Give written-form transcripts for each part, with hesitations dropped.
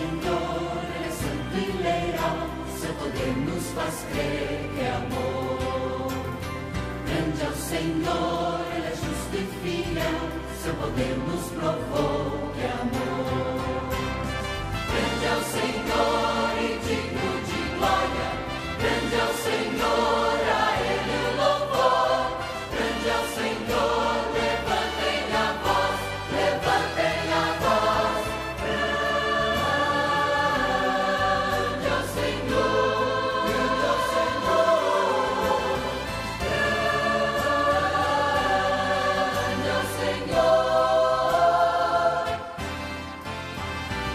Senhor, Ele é santo e leal, seu poder nos faz crer que é amor. Grande é o Senhor, Ele é justo e fiel, seu poder nos provou que é amor. Grande é o Senhor e digno de glória, grande é o Senhor, a Ele o louvor. Grande é o Senhor, levantem a voz, levantem a voz. Grande é o Senhor, grande é o Senhor, grande é o Senhor.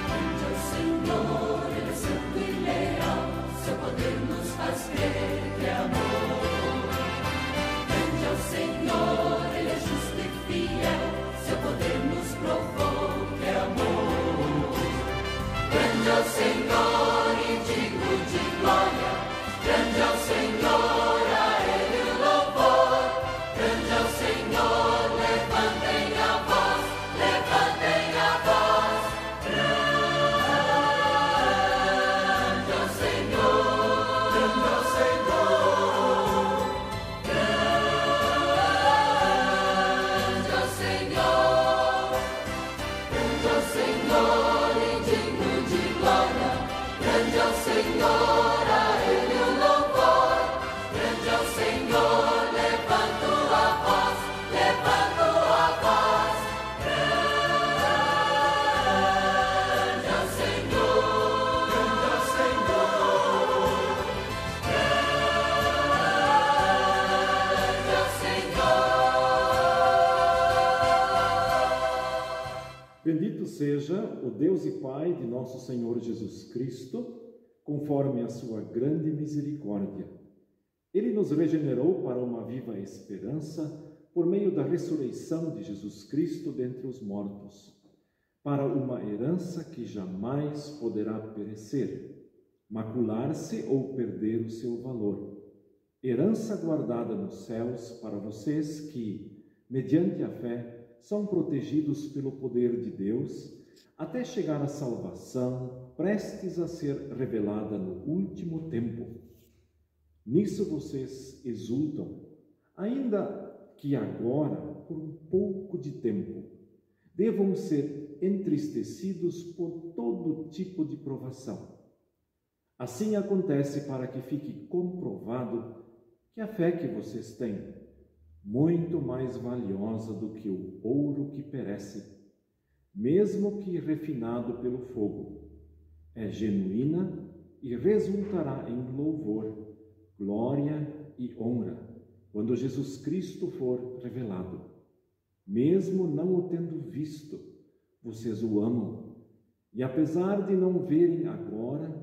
Grande é o Senhor, Ele é santo e leal, seu poder nos faz crer que é amor. Grande é o Senhor, Ele é justo e fiel, seu poder nos provou que é amor. Grande é o Senhor e digno de glória, grande é o Senhor, a Ele o louvor. Grande é o Senhor, levantem a voz, levantem a voz. Grande é o Senhor, grande é o Senhor, grande é o Senhor. Grande é o Senhor e digno de glória, grande é o Senhor, a Ele o louvor. Grande é o Senhor, levanto a voz, levanto a voz. Grande é o Senhor, grande é o Senhor, grande é o Senhor. Bendito seja o Deus e Pai de nosso Senhor Jesus Cristo, conforme a sua grande misericórdia. Ele nos regenerou para uma viva esperança por meio da ressurreição de Jesus Cristo dentre os mortos, para uma herança que jamais poderá perecer, macular-se ou perder o seu valor. Herança guardada nos céus para vocês que, mediante a fé, são protegidos pelo poder de Deus, até chegar à salvação, prestes a ser revelada no último tempo. Nisso vocês exultam, ainda que agora, por um pouco de tempo, devam ser entristecidos por todo tipo de provação. Assim acontece para que fique comprovado que a fé que vocês têm, muito mais valiosa do que o ouro que perece, mesmo que refinado pelo fogo, é genuína e resultará em louvor, glória e honra, quando Jesus Cristo for revelado. Mesmo não o tendo visto, vocês o amam, e apesar de não verem agora,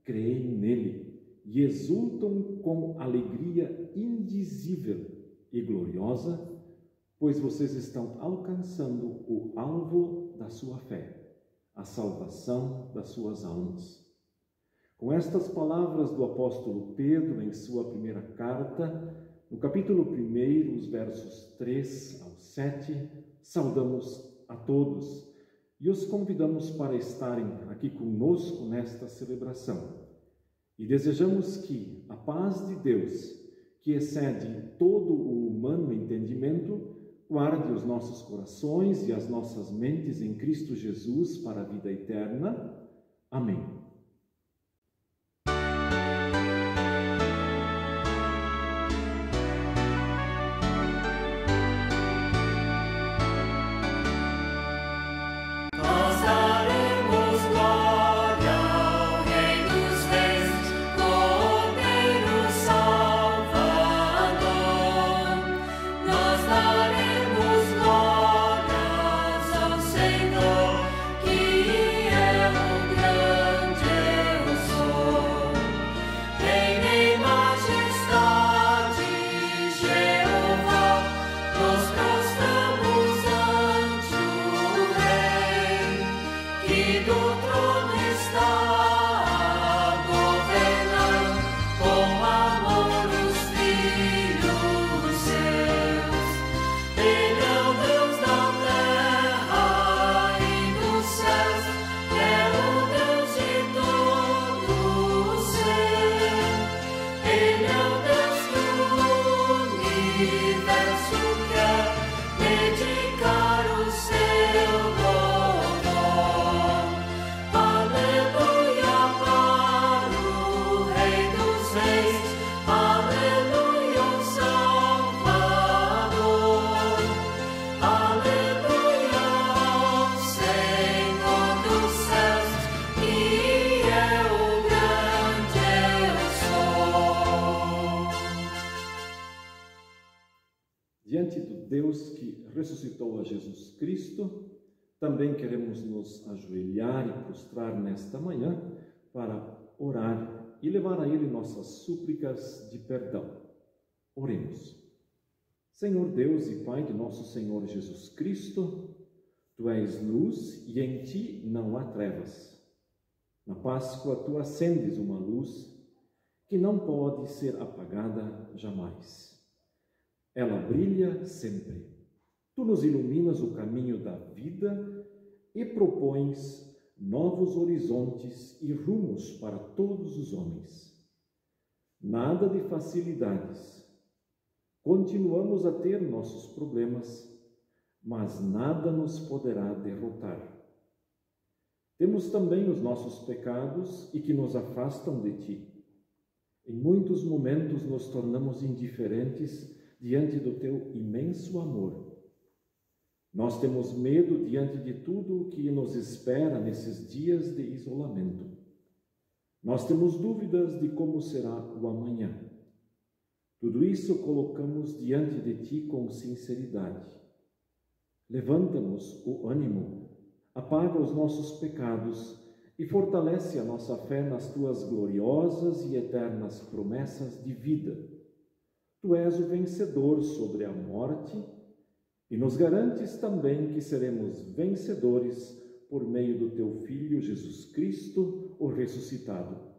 creem nele e exultam com alegria indizível e gloriosa, pois vocês estão alcançando o alvo da sua fé, a salvação das suas almas. Com estas palavras do apóstolo Pedro em sua primeira carta, no capítulo 1, os versos 3 ao 7, saudamos a todos e os convidamos para estarem aqui conosco nesta celebração. E desejamos que a paz de Deus, que excede todo o humano entendimento, guarde os nossos corações e as nossas mentes em Cristo Jesus para a vida eterna. Amém. Senhor, que é o grande Deus que ressuscitou a Jesus Cristo, também queremos nos ajoelhar e prostrar nesta manhã para orar e levar a Ele nossas súplicas de perdão. Oremos. Senhor Deus e Pai de nosso Senhor Jesus Cristo, Tu és luz e em Ti não há trevas. Na Páscoa Tu acendes uma luz que não pode ser apagada jamais. Ela brilha sempre. Tu nos iluminas o caminho da vida e propões novos horizontes e rumos para todos os homens. Nada de facilidades. Continuamos a ter nossos problemas, mas nada nos poderá derrotar. Temos também os nossos pecados e que nos afastam de Ti. Em muitos momentos nos tornamos indiferentes diante do Teu imenso amor. Nós temos medo diante de tudo o que nos espera nesses dias de isolamento. Nós temos dúvidas de como será o amanhã. Tudo isso colocamos diante de Ti com sinceridade. Levanta-nos o ânimo, apaga os nossos pecados e fortalece a nossa fé nas Tuas gloriosas e eternas promessas de vida. Tu és o vencedor sobre a morte e nos garantes também que seremos vencedores por meio do Teu Filho Jesus Cristo, o ressuscitado.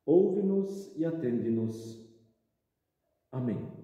Ouve-nos e atende-nos. Amém.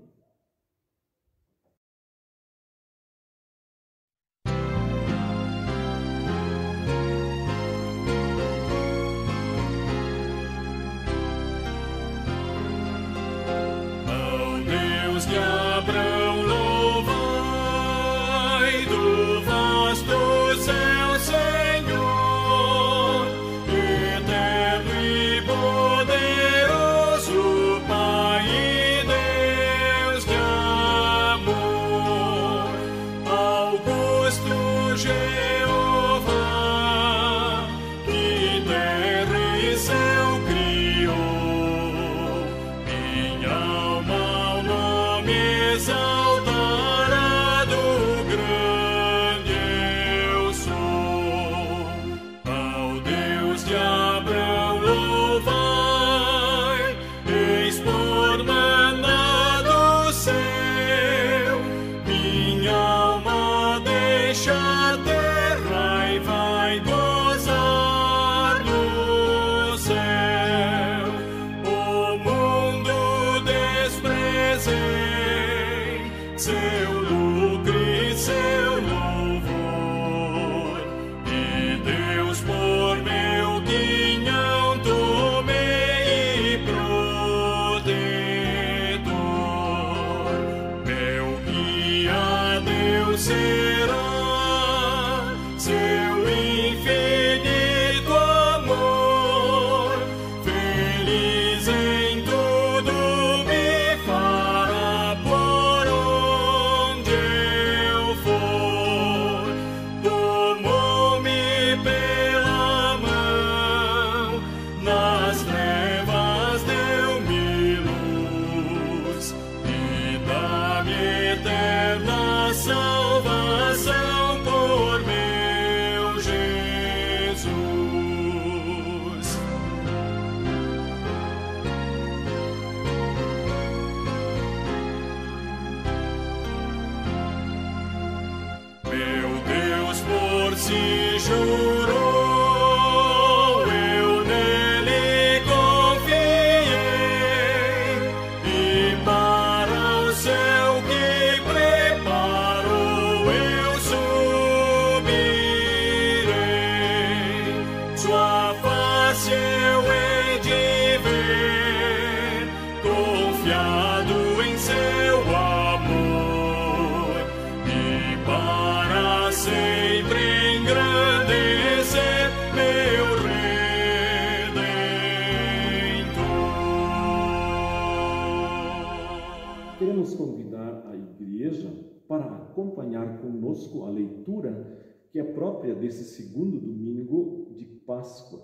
Queremos convidar a igreja para acompanhar conosco a leitura que é própria desse segundo domingo de Páscoa.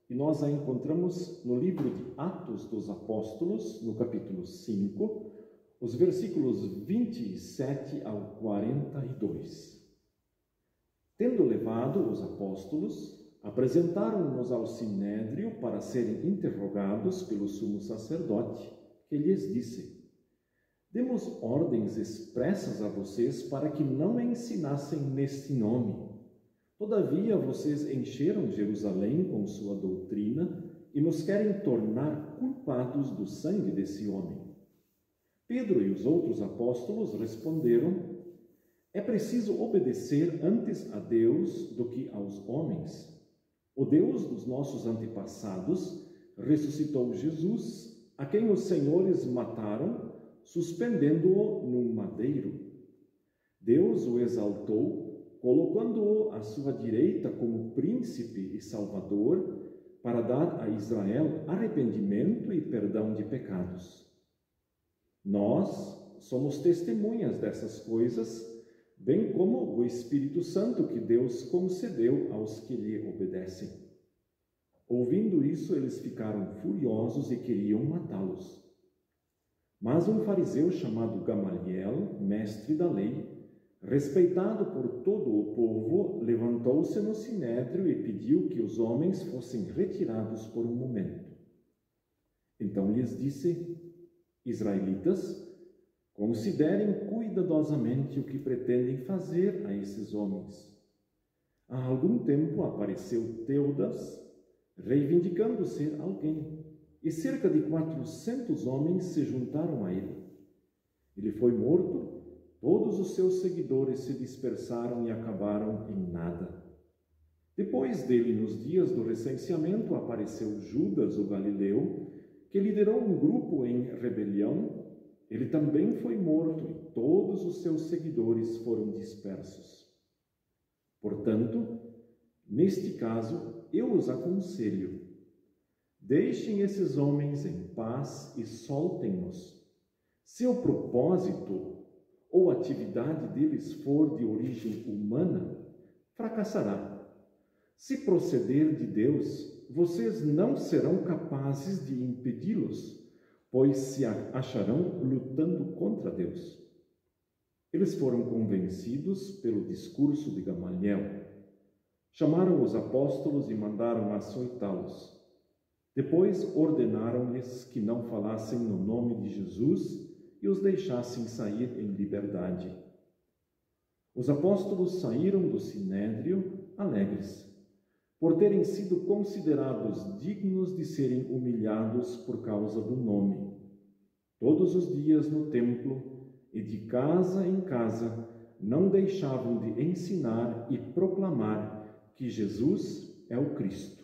E nós a encontramos no livro de Atos dos Apóstolos, no capítulo 5, os versículos 27 ao 42. Tendo levado os apóstolos, apresentaram-nos ao sinédrio para serem interrogados pelo sumo sacerdote, que lhes disse: demos ordens expressas a vocês para que não ensinassem neste nome. Todavia, vocês encheram Jerusalém com sua doutrina e nos querem tornar culpados do sangue desse homem. Pedro e os outros apóstolos responderam: é preciso obedecer antes a Deus do que aos homens. O Deus dos nossos antepassados ressuscitou Jesus, a quem os senhores mataram, suspendendo-o num madeiro. Deus o exaltou, colocando-o à sua direita como príncipe e salvador, para dar a Israel arrependimento e perdão de pecados. Nós somos testemunhas dessas coisas, bem como o Espírito Santo que Deus concedeu aos que lhe obedecem. Ouvindo isso, eles ficaram furiosos e queriam matá-los. Mas um fariseu chamado Gamaliel, mestre da lei, respeitado por todo o povo, levantou-se no sinédrio e pediu que os homens fossem retirados por um momento. Então lhes disse: israelitas, considerem cuidadosamente o que pretendem fazer a esses homens. Há algum tempo apareceu Teudas, reivindicando ser alguém, e cerca de 400 homens se juntaram a ele. Ele foi morto, todos os seus seguidores se dispersaram e acabaram em nada. Depois dele, nos dias do recenseamento, apareceu Judas, o galileu, que liderou um grupo em rebelião. Ele também foi morto e todos os seus seguidores foram dispersos. Portanto, neste caso, eu os aconselho: deixem esses homens em paz e soltem-nos. Se o propósito ou atividade deles for de origem humana, fracassará. Se proceder de Deus, vocês não serão capazes de impedi-los, pois se acharão lutando contra Deus. Eles foram convencidos pelo discurso de Gamaliel. Chamaram os apóstolos e mandaram açoitá-los. Depois ordenaram-lhes que não falassem no nome de Jesus e os deixassem sair em liberdade. Os apóstolos saíram do sinédrio alegres, por terem sido considerados dignos de serem humilhados por causa do nome. Todos os dias no templo e de casa em casa não deixavam de ensinar e proclamar que Jesus é o Cristo.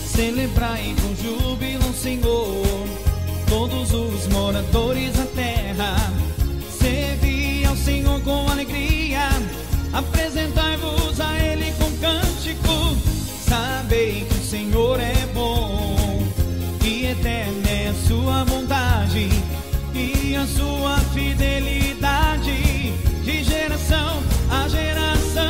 Celebrai com júbilo, Senhor, todos os moradores da terra. Servi ao Senhor com alegria, apresentai-vos a Ele com cântico. Sabei que o Senhor é bom, que eterna é a sua bondade e a sua fidelidade, de geração a geração.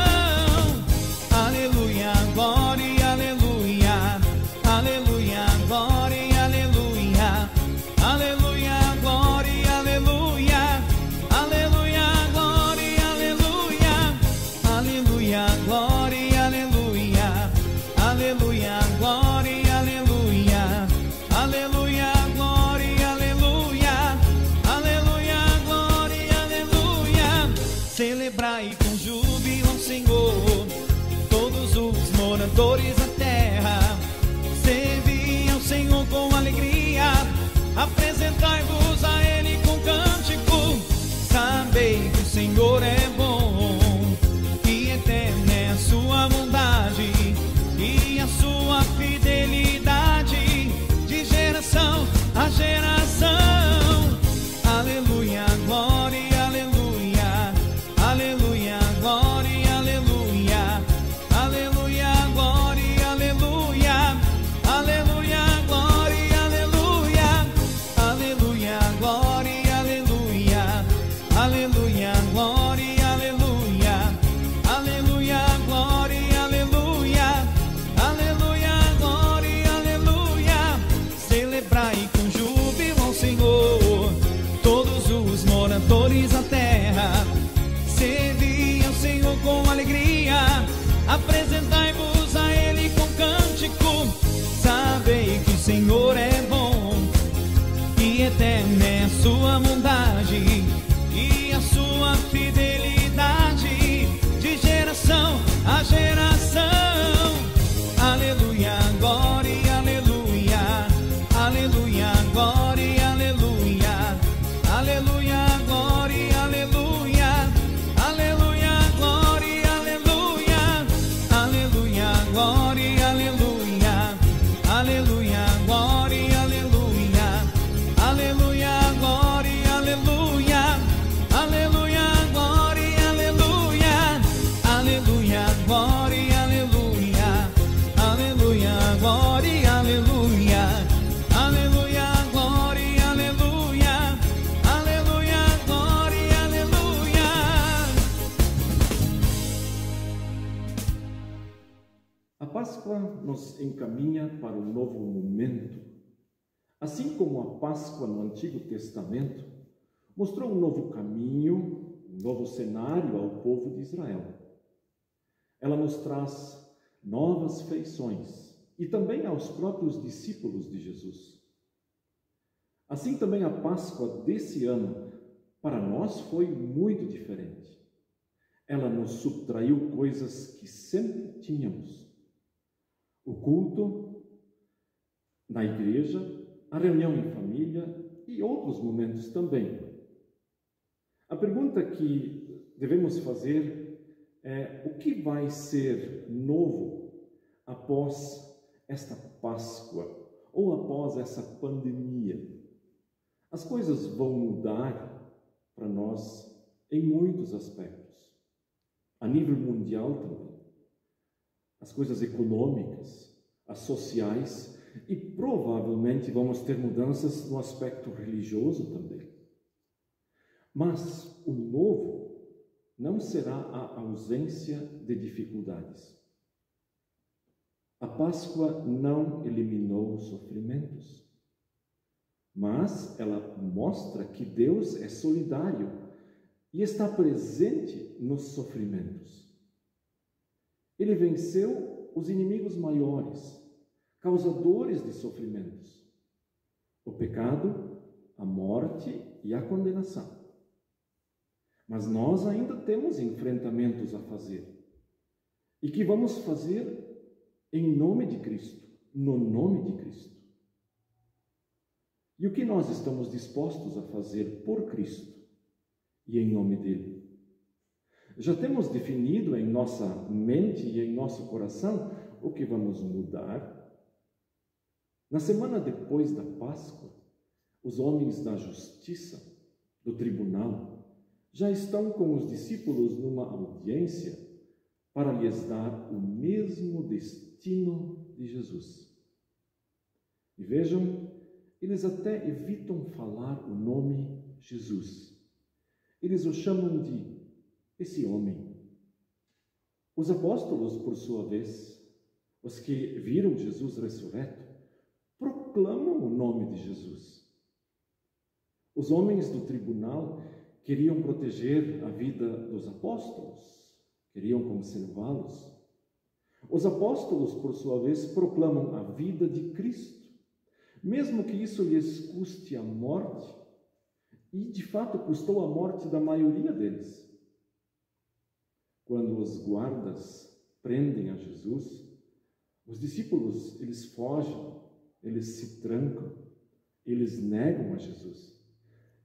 Aleluia, glória, aleluia, aleluia, glória, aleluia, aleluia, glória, aleluia, aleluia, glória, aleluia, aleluia, glória, aleluia, aleluia, glória, aleluia, aleluia, glória, aleluia, aleluia, glória, aleluia. Celebrai com júbilo ao Senhor, todos os moradores da terra. Servi ao Senhor com alegria, apresentai-vos a Ele com cântico. Sabei que o Senhor é bom, que eterna é a sua bondade e a sua fidelidade, de geração a geração. Aleluia, glória, aleluia, aleluia, glória, aleluia, aleluia, glória, aleluia, aleluia, glória, aleluia, aleluia, apresentai-vos a Ele com cântico. Sabei que o Senhor é bom, e eterna é a sua bondade e a sua fidelidade, de geração a geração. Aleluia, glória, aleluia, aleluia, glória, aleluia, aleluia, glória, aleluia, aleluia, glória, aleluia, aleluia, glória, aleluia, aleluia, glória, aleluia, aleluia, glória, aleluia, aleluia, glória, aleluia, aleluia, glória, aleluia, aleluia, glória, aleluia, aleluia, glória, aleluia, aleluia, glória, aleluia. A Páscoa nos encaminha para um novo momento. Assim como a Páscoa no Antigo Testamento mostrou um novo caminho, um novo cenário ao povo de Israel, ela nos traz novas feições e também aos próprios discípulos de Jesus. Assim também a Páscoa desse ano, para nós, foi muito diferente. Ela nos subtraiu coisas que sempre tínhamos: o culto na igreja, a reunião em família e outros momentos também. A pergunta que devemos fazer é: o que vai ser novo após esta Páscoa ou após essa pandemia? As coisas vão mudar para nós em muitos aspectos, a nível mundial também. As coisas econômicas, as sociais, e provavelmente vamos ter mudanças no aspecto religioso também. Mas o novo não será a ausência de dificuldades. A Páscoa não eliminou os sofrimentos, mas ela mostra que Deus é solidário e está presente nos sofrimentos. Ele venceu os inimigos maiores, causadores de sofrimentos: o pecado, a morte e a condenação. Mas nós ainda temos enfrentamentos a fazer, e que vamos fazer em nome de Cristo, no nome de Cristo. E o que nós estamos dispostos a fazer por Cristo e em nome dele? Já temos definido em nossa mente e em nosso coração o que vamos mudar? Na semana depois da Páscoa, os homens da justiça, do tribunal, já estão com os discípulos numa audiência para lhes dar o mesmo destino de Jesus. E vejam, eles até evitam falar o nome Jesus. Eles o chamam de esse homem. Os apóstolos, por sua vez, os que viram Jesus ressurreto, proclamam o nome de Jesus. Os homens do tribunal queriam proteger a vida dos apóstolos, queriam conservá-los. Os apóstolos, por sua vez, proclamam a vida de Cristo, mesmo que isso lhes custe a morte, e de fato custou a morte da maioria deles. Quando os guardas prendem a Jesus, os discípulos, eles fogem, eles se trancam, eles negam a Jesus.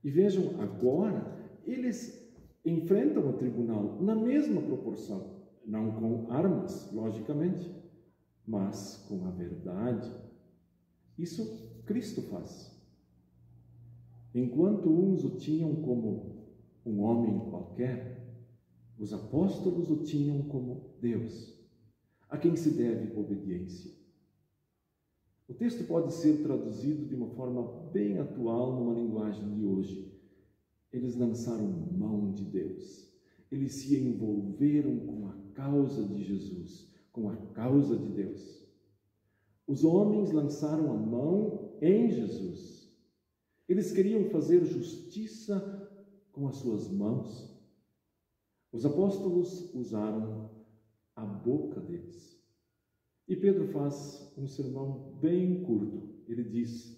E vejam, agora, eles enfrentam o tribunal na mesma proporção, não com armas, logicamente, mas com a verdade. Isso Cristo faz. Enquanto uns o tinham como um homem qualquer, os apóstolos o tinham como Deus, a quem se deve obediência. O texto pode ser traduzido de uma forma bem atual numa linguagem de hoje. Eles lançaram mão de Deus. Eles se envolveram com a causa de Jesus, com a causa de Deus. Os homens lançaram a mão em Jesus. Eles queriam fazer justiça com as suas mãos. Os apóstolos usaram a boca deles. E Pedro faz um sermão bem curto. Ele diz: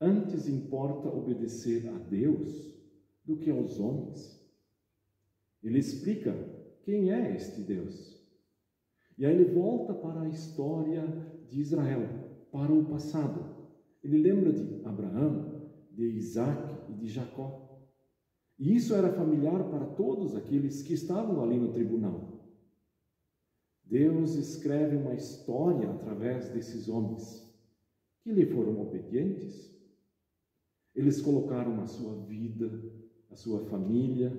antes importa obedecer a Deus do que aos homens. Ele explica quem é este Deus. E aí ele volta para a história de Israel, para o passado. Ele lembra de Abraão, de Isaac e de Jacó. E isso era familiar para todos aqueles que estavam ali no tribunal. Deus escreve uma história através desses homens que lhe foram obedientes. Eles colocaram a sua vida, a sua família,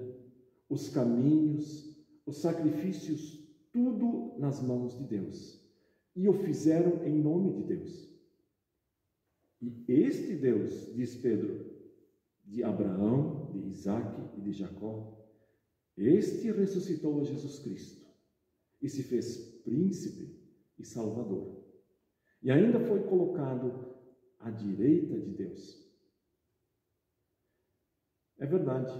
os caminhos, os sacrifícios, tudo nas mãos de Deus. E o fizeram em nome de Deus. E este Deus, diz Pedro, de Abraão, de Isaac e de Jacó, este ressuscitou a Jesus Cristo e se fez príncipe e salvador. E ainda foi colocado à direita de Deus. É verdade,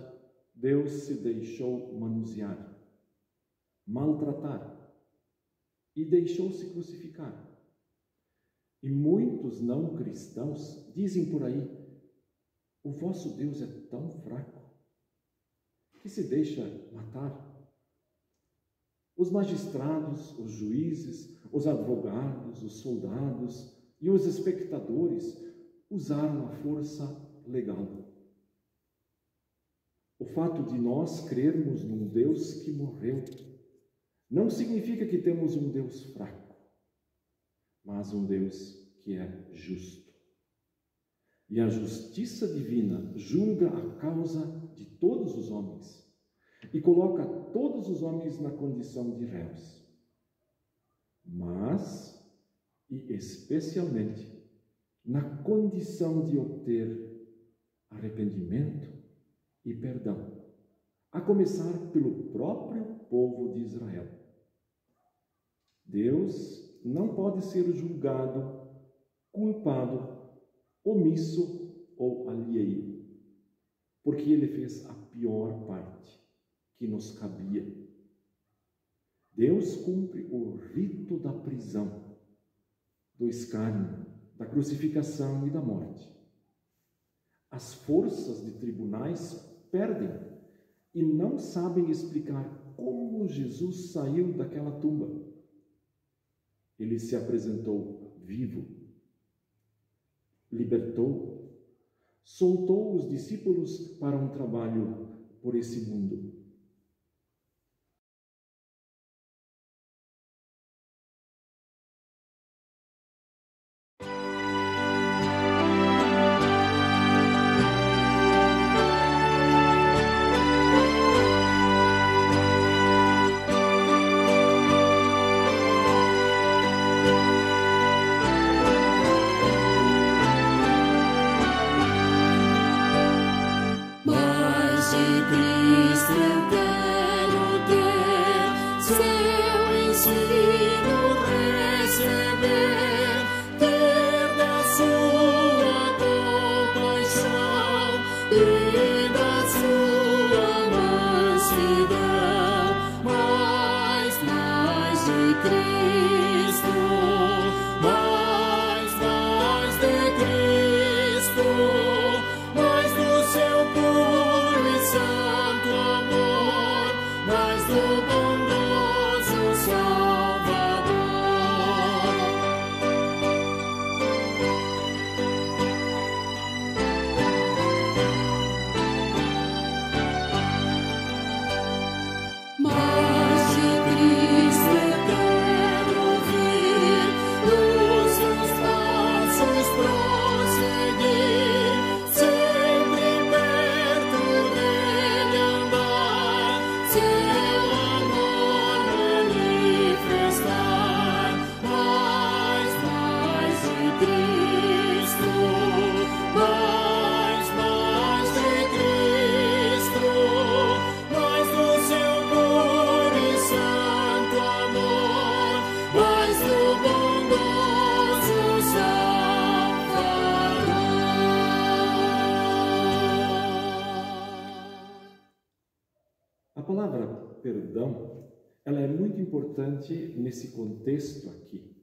Deus se deixou manusear, maltratar e deixou-se crucificar. E muitos não cristãos dizem por aí: o vosso Deus é tão fraco que se deixa matar. Os magistrados, os juízes, os advogados, os soldados e os espectadores usaram a força legal. O fato de nós crermos num Deus que morreu não significa que temos um Deus fraco, mas um Deus que é justo. E a justiça divina julga a causa de todos os homens e coloca todos os homens na condição de réus. Mas, e especialmente, na condição de obter arrependimento e perdão, a começar pelo próprio povo de Israel. Deus não pode ser julgado, culpado, omisso ou alheio, porque ele fez a pior parte que nos cabia. Deus cumpre o rito da prisão, do escárnio, da crucificação e da morte. As forças de tribunais perdem e não sabem explicar como Jesus saiu daquela tumba. Ele se apresentou vivo, libertou, soltou os discípulos para um trabalho por esse mundo. A palavra perdão ela é muito importante nesse contexto aqui,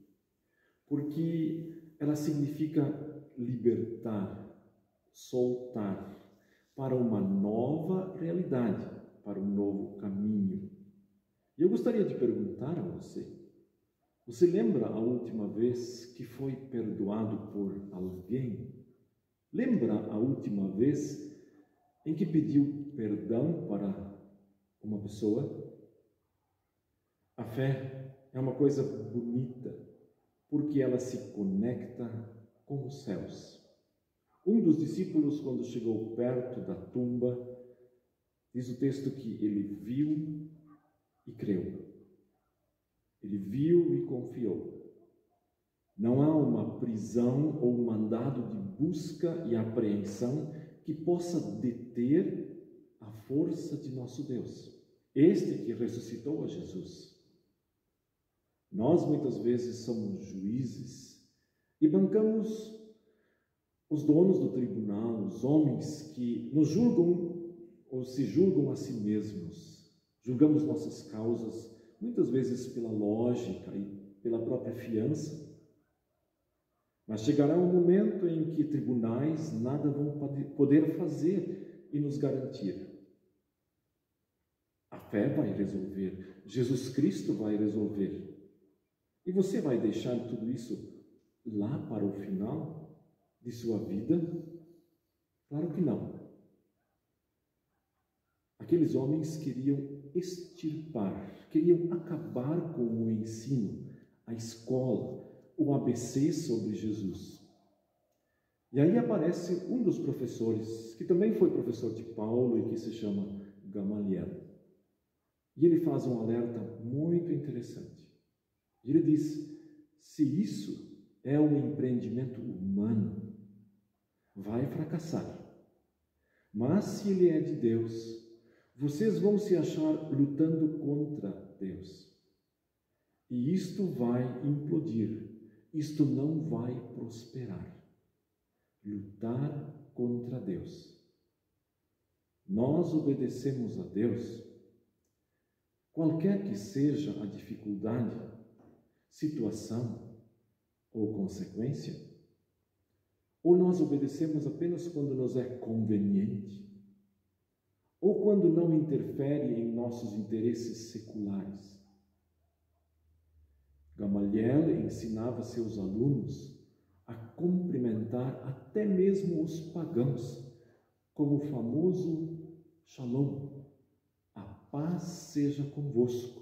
porque ela significa libertar, soltar para uma nova realidade, para um novo caminho. E eu gostaria de perguntar a você lembra a última vez que foi perdoado por alguém? Lembra a última vez em que pediu perdão para uma pessoa? A fé é uma coisa bonita, porque ela se conecta com os céus. Um dos discípulos, quando chegou perto da tumba, diz o texto que ele viu e creu. Ele viu e confiou. Não há uma prisão ou um mandado de busca e apreensão que possa deter a força de nosso Deus, este que ressuscitou a Jesus. Nós muitas vezes somos juízes e bancamos os donos do tribunal, os homens que nos julgam ou se julgam a si mesmos. Julgamos nossas causas muitas vezes pela lógica e pela própria fiança. Mas chegará um momento em que tribunais nada vão poder fazer e nos garantir. A fé vai resolver, Jesus Cristo vai resolver. E você vai deixar tudo isso lá para o final de sua vida? Claro que não. Aqueles homens queriam extirpar, queriam acabar com o ensino, a escola, o ABC sobre Jesus. E aí aparece um dos professores, que também foi professor de Paulo e que se chama Gamaliel. E ele faz um alerta muito interessante. Ele diz: se isso é um empreendimento humano, vai fracassar. Mas se ele é de Deus, vocês vão se achar lutando contra Deus. E isto vai implodir. Isto não vai prosperar. Lutar contra Deus. Nós obedecemos a Deus, qualquer que seja a dificuldade, situação ou consequência, ou nós obedecemos apenas quando nos é conveniente, ou quando não interfere em nossos interesses seculares. Gamaliel ensinava seus alunos a cumprimentar até mesmo os pagãos, com o famoso Shalom, a paz seja convosco.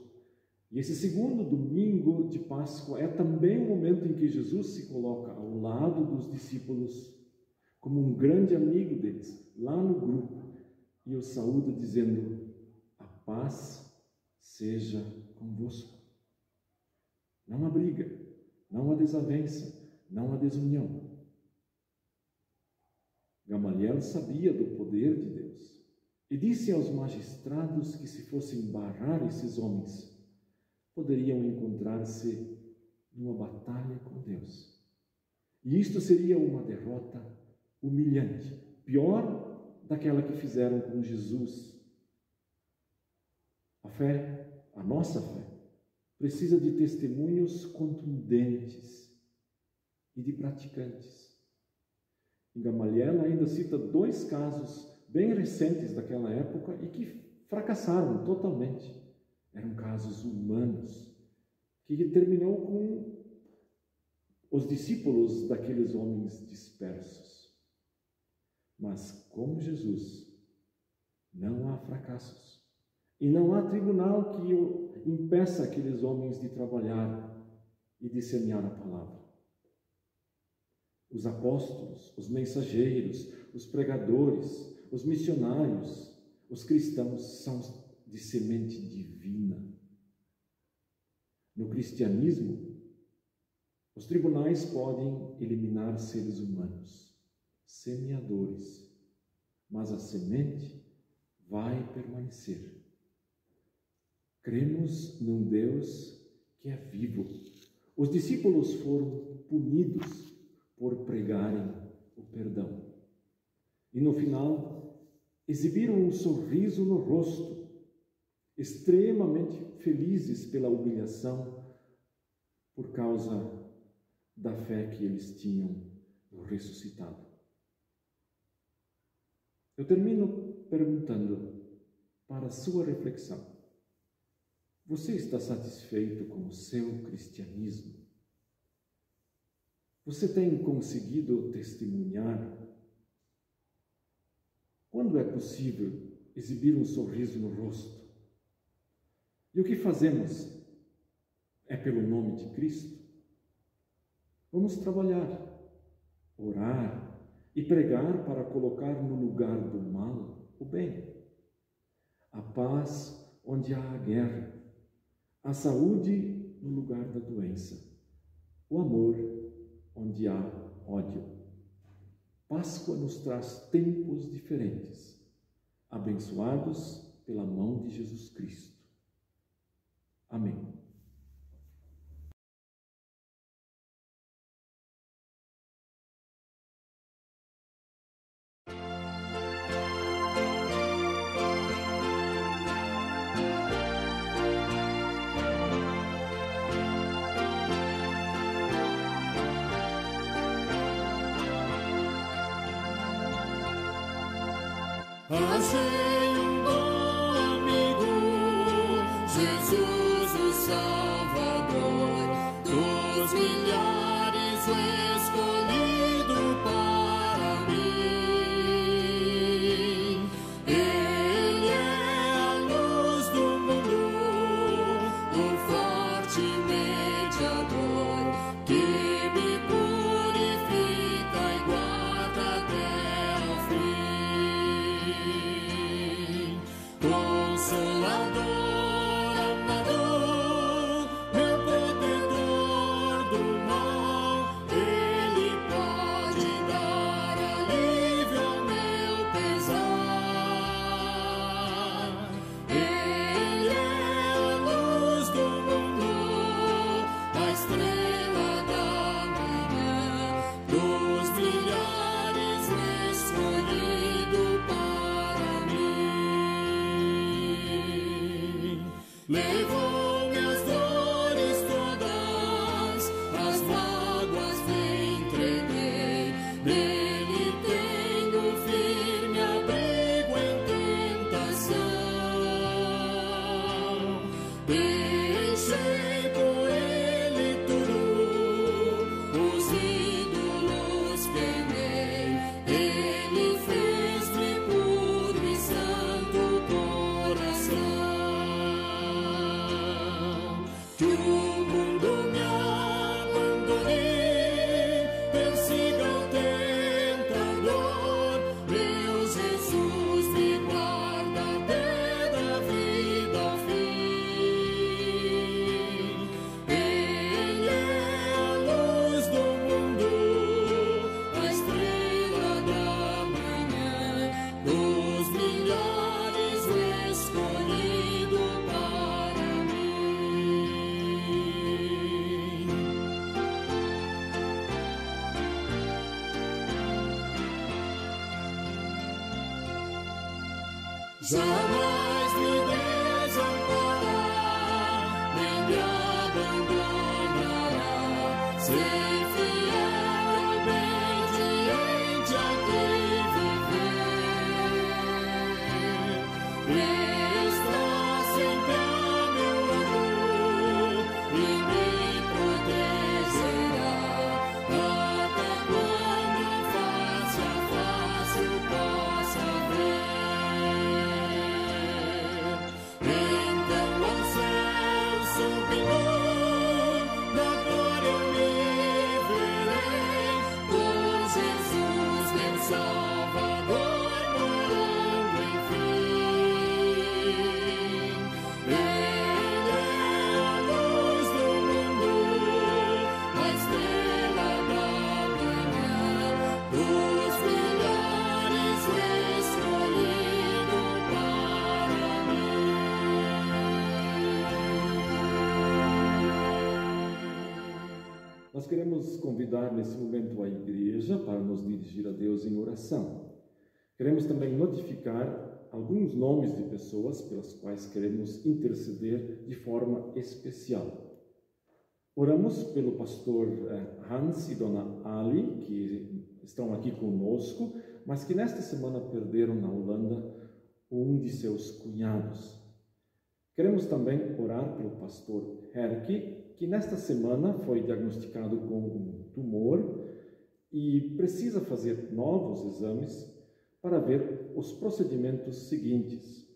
E esse segundo domingo de Páscoa é também o momento em que Jesus se coloca ao lado dos discípulos, como um grande amigo deles, lá no grupo, e os saúda dizendo: a paz seja convosco. Não há briga, não há desavença, não há desunião. Gamaliel sabia do poder de Deus e disse aos magistrados que, se fossem barrar esses homens, poderiam encontrar-se numa batalha com Deus. E isto seria uma derrota humilhante, pior daquela que fizeram com Jesus. A fé, a nossa fé, precisa de testemunhos contundentes e de praticantes. E Gamaliel ainda cita 2 casos bem recentes daquela época e que fracassaram totalmente. Eram casos humanos, que terminou com os discípulos daqueles homens dispersos. Mas com Jesus não há fracassos. E não há tribunal que impeça aqueles homens de trabalhar e de semear a palavra. Os apóstolos, os mensageiros, os pregadores, os missionários, os cristãos são de semente divina. No cristianismo, os tribunais podem eliminar seres humanos, semeadores, mas a semente vai permanecer. Cremos num Deus que é vivo. Os discípulos foram punidos por pregarem o perdão. E no final, exibiram um sorriso no rosto. extremamente felizes pela humilhação por causa da fé que eles tinham no ressuscitado. Eu termino perguntando para a sua reflexão: você está satisfeito com o seu cristianismo? Você tem conseguido testemunhar? Quando é possível exibir um sorriso no rosto? E o que fazemos é pelo nome de Cristo? Vamos trabalhar, orar e pregar para colocar no lugar do mal o bem, a paz onde há a guerra, a saúde no lugar da doença, o amor onde há ódio. Páscoa nos traz tempos diferentes, abençoados pela mão de Jesus Cristo. Amém. Achei um bom amigo, Jesus o Salvador, dos milhares o escolhido para mim. Ele é a luz do mundo, o forte mediador, que me purifica e guarda até o fim. Consolador, amador, meu protetor do mal, Ele pode dar alívio ao meu pesar. Ele é a luz do mundo, a estrela da manhã, dos milhares o escolhido para mim. Levou minhas dores todas, as mágoas me entreguei, nele tenho firme abrigo em tentação. Deixei por ele tudo, os ídolos queimei, ele fez-me puro e santo coração. Que o mundo me abandone, persiga o tentador, meu Jesus me guarda até da vida ao fim. Ele é a luz do mundo, a estrela da manhã, dos milhares o escolhido para mim. Jamais me desamparará, nem me abandonará. Sei fiel e obediente a quem viver. Está sempre a meu lado e me protegerá, até quando face a face eu possa ver. Então ao céu subirei, da glória eu me verei, com Jesus meu Salvador morando enfim. Ele é a luz do mundo, a estrela da manhã, dos milhares o escolhido para mim. Nós queremos convidar nesse momento a igreja para nos dirigir a Deus em oração. Queremos também notificar alguns nomes de pessoas pelas quais queremos interceder de forma especial. Oramos pelo pastor Hans e dona Ali, que estão aqui conosco, mas que nesta semana perderam na Holanda um de seus cunhados. Queremos também orar pelo pastor Herke, que nesta semana foi diagnosticado com um tumor e precisa fazer novos exames para ver os procedimentos seguintes.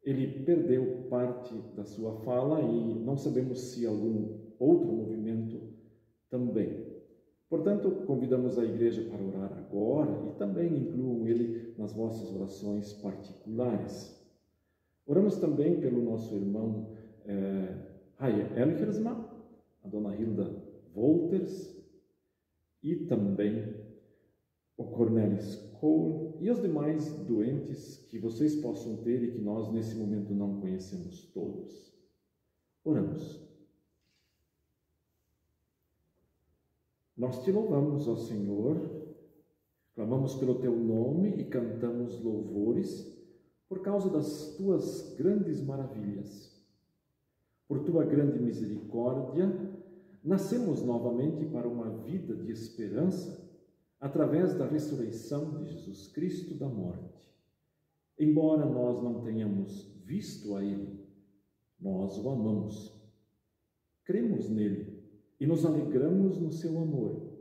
Ele perdeu parte da sua fala e não sabemos se algum outro movimento também. Portanto, convidamos a igreja para orar agora e também incluam ele nas vossas orações particulares. Oramos também pelo nosso irmão Haie Elkersma, a dona Hilda Wolters e também o Cornelis Cole e os demais doentes que vocês possam ter e que nós nesse momento não conhecemos todos. Oramos. Nós te louvamos, ó Senhor, clamamos pelo teu nome e cantamos louvores por causa das tuas grandes maravilhas. Por tua grande misericórdia, nascemos novamente para uma vida de esperança através da ressurreição de Jesus Cristo da morte. Embora nós não tenhamos visto a Ele, nós o amamos. Cremos nele e nos alegramos no seu amor.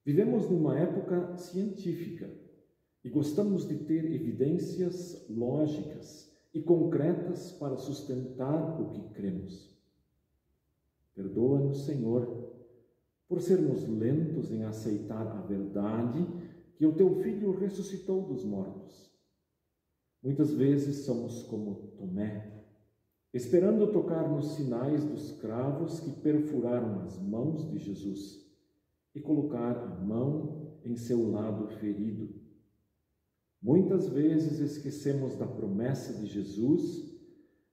Vivemos numa época científica e gostamos de ter evidências lógicas e concretas para sustentar o que cremos. Perdoa-nos, Senhor, por sermos lentos em aceitar a verdade que o teu Filho ressuscitou dos mortos. Muitas vezes somos como Tomé, esperando tocar nos sinais dos cravos que perfuraram as mãos de Jesus e colocar a mão em seu lado ferido. Muitas vezes esquecemos da promessa de Jesus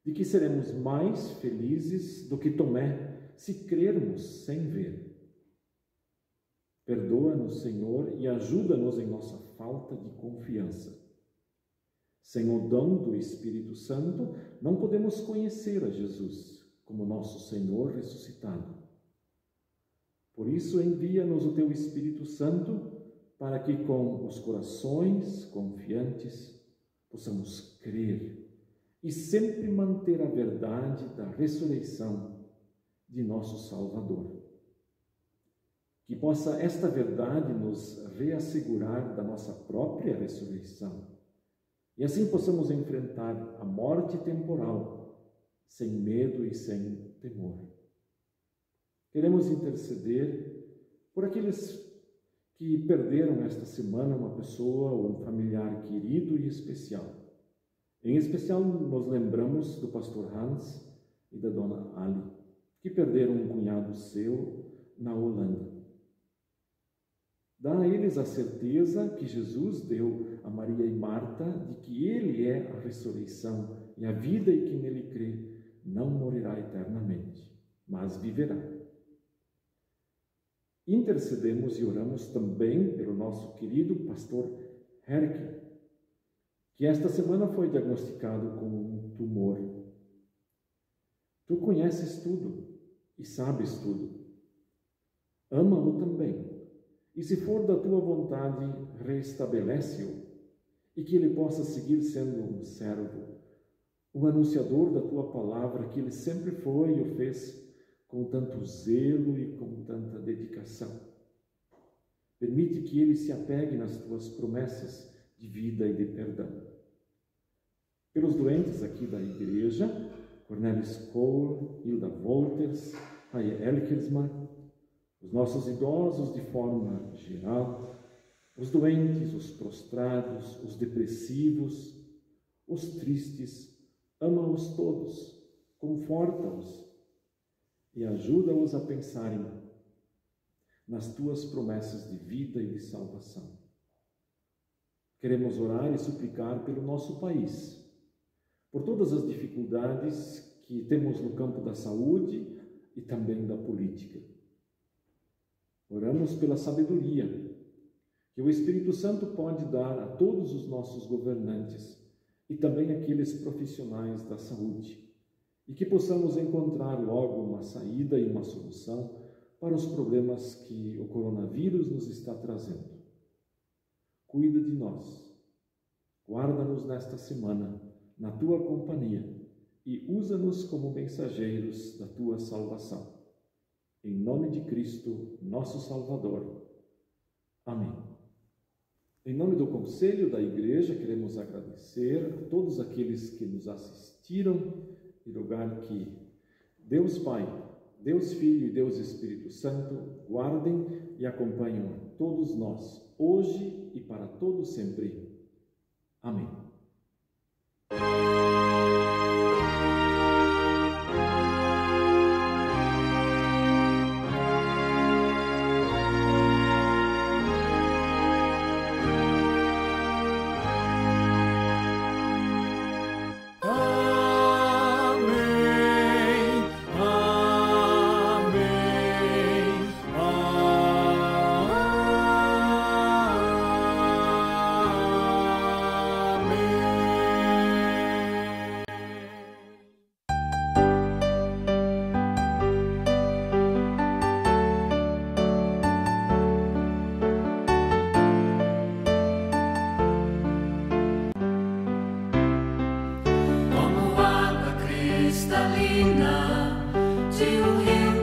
de que seremos mais felizes do que Tomé se crermos sem ver. Perdoa-nos, Senhor, e ajuda-nos em nossa falta de confiança. Sem o dom do Espírito Santo, não podemos conhecer a Jesus como nosso Senhor ressuscitado. Por isso, envia-nos o teu Espírito Santo para que, com os corações confiantes, possamos crer e sempre manter a verdade da ressurreição de nosso Salvador. Que possa esta verdade nos reassegurar da nossa própria ressurreição e assim possamos enfrentar a morte temporal sem medo e sem temor. Queremos interceder por aqueles que perderam esta semana uma pessoa ou um familiar querido e especial. Em especial, nos lembramos do pastor Hans e da dona Ali, que perderam um cunhado seu na Holanda. Dá a eles a certeza que Jesus deu a Maria e Marta de que Ele é a ressurreição e a vida e quem nele crê não morrerá eternamente, mas viverá. Intercedemos e oramos também pelo nosso querido pastor Herke, que esta semana foi diagnosticado com um tumor. Tu conheces tudo e sabes tudo. Ama-o também. E se for da tua vontade, restabelece-o, e que ele possa seguir sendo um servo, um anunciador da tua palavra, que ele sempre foi e o fez com tanto zelo e com tanta dedicação. Permite que ele se apegue nas tuas promessas de vida e de perdão. Pelos doentes aqui da igreja, Cornelis Cole, Hilda Wolters, Haie Elkersma, os nossos idosos de forma geral, os doentes, os prostrados, os depressivos, os tristes, ama-os todos, conforta-os e ajuda-os a pensarem nas tuas promessas de vida e de salvação. Queremos orar e suplicar pelo nosso país, por todas as dificuldades que temos no campo da saúde e também da política. Oramos pela sabedoria que o Espírito Santo pode dar a todos os nossos governantes e também aqueles profissionais da saúde, e que possamos encontrar logo uma saída e uma solução para os problemas que o coronavírus nos está trazendo. Cuida de nós, guarda-nos nesta semana na tua companhia e usa-nos como mensageiros da tua salvação. Em nome de Cristo, nosso Salvador. Amém. Em nome do Conselho da Igreja, queremos agradecer a todos aqueles que nos assistiram e rogar que Deus Pai, Deus Filho e Deus Espírito Santo guardem e acompanhem a todos nós, hoje e para todo sempre. Amém. Cristalina de rio